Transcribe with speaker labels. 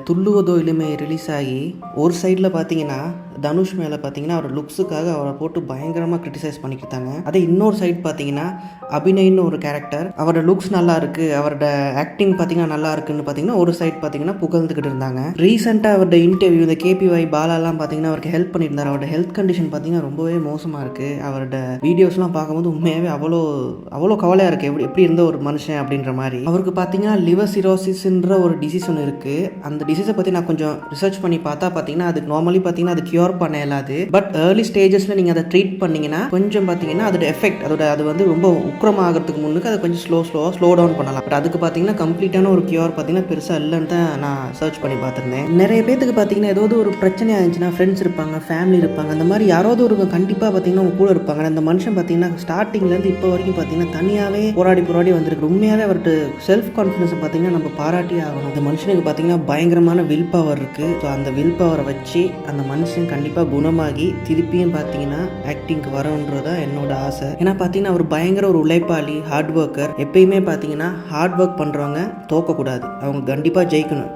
Speaker 1: துள்ளுவதோ இளமை ரிலீஸ் ஆகி ஒரு சைடில் பார்த்தீங்கன்னா தனுஷ் மேலே பார்த்தீங்கன்னா அவர் லுக்ஸுக்காக அவரை போட்டு பயங்கரமாக கிரிட்டிசைஸ் பண்ணிக்கிட்டாங்க. அதே இன்னொரு சைட் பார்த்தீங்கன்னா அபிநய்னு ஒரு கேரக்டர், அவரோட லுக்ஸ் நல்லா இருக்குது, அவரோட ஆக்டிங் பார்த்தீங்கன்னா நல்லா இருக்குன்னு பார்த்தீங்கன்னா ஒரு சைட் பார்த்தீங்கன்னா புகழ்ந்துக்கிட்டு இருந்தாங்க. ரீசெண்டாக அவரோட இன்டர்வியூ இந்த கேபிஒய் பாலாலாம் பார்த்தீங்கன்னா அவருக்கு ஹெல்ப் பண்ணியிருந்தார். அவரோட ஹெல்த் கண்டிஷன் பார்த்தீங்கன்னா ரொம்பவே மோசமாக இருக்குது. அவரோட வீடியோஸ்லாம் பார்க்கும்போது உண்மையாகவே அவ்வளோ கவலையாக இருக்குது. எப்படி இருந்த ஒரு மனுஷன் அப்படின்ற மாதிரி. அவருக்கு பார்த்தீங்கன்னா லிவர் சிரோசிஸ்ன்ற ஒரு டிசீஸ் ஒன்று இருக்குது. அந்த டிசீஸை பற்றி நான் கொஞ்சம் ரிசர்ச் பண்ணி பார்த்தா பார்த்தீங்கன்னா அது நார்மலி பார்த்தீங்கன்னா அது கியூர் பண்ண இயலாது. பட் ஏர்லி ஸ்டேஜஸில் நீங்கள் அதை ட்ரீட் பண்ணிங்கன்னா கொஞ்சம் பார்த்தீங்கன்னா அதோட எஃபெக்ட் அது வந்து ரொம்ப உக்கிரமாகிறதுக்கு முன்னுக்கு அதை கொஞ்சம் ஸ்லோ டவுன் பண்ணலாம். பட் அதுக்கு பார்த்தீங்கன்னா கம்ப்ளீட்டான ஒரு கியூர் பார்த்தீங்கன்னா பெருசாக இல்லைன்னு தான் நான் சர்ச் பண்ணி பார்த்துருந்தேன். நிறைய பேத்துக்கு பார்த்தீங்கன்னா ஏதாவது ஒரு பிரச்சனையாக இருந்துச்சுன்னா ஃப்ரெண்ட்ஸ் இருப்பாங்க, ஃபேமிலி இருப்பாங்க, அந்த மாதிரி யாராவது ஒரு கண்டிப்பாக பார்த்தீங்கன்னா அவங்க கூட இருப்பாங்க. அந்த மனுஷன் பார்த்தீங்கன்னா ஸ்டார்டிங்லேருந்து இப்போ வரைக்கும் பார்த்தீங்கன்னா தனியாகவே போராடி வந்திருக்கு. உண்மையாகவே அவர்கிட்ட செல்ஃப் கான்ஃபிடன்ஸை பார்த்தீங்கன்னா நம்ம பாராட்டி ஆகணும். அந்த மனுஷனுக்கு பார்த்தீங்கன்னா பயங்கரமான வில் பவர் இருக்குது. ஸோ அந்த வில் பவரை வச்சு அந்த மனுஷன் கண்டிப்பாக குணமாகி திருப்பியும் பார்த்தீங்கன்னா ஆக்டிங்க்கு வரணுன்றதான் என்னோட ஆசை. ஏன்னா பார்த்தீங்கன்னா அவர் பயங்கர ஒரு உழைப்பாளி, ஹார்ட் ஒர்க்கர். எப்பயுமே பார்த்தீங்கன்னா ஹார்ட் ஒர்க் பண்ணுறவங்க தோக்கக்கூடாது, அவங்க கண்டிப்பாக ஜெயிக்கணும்.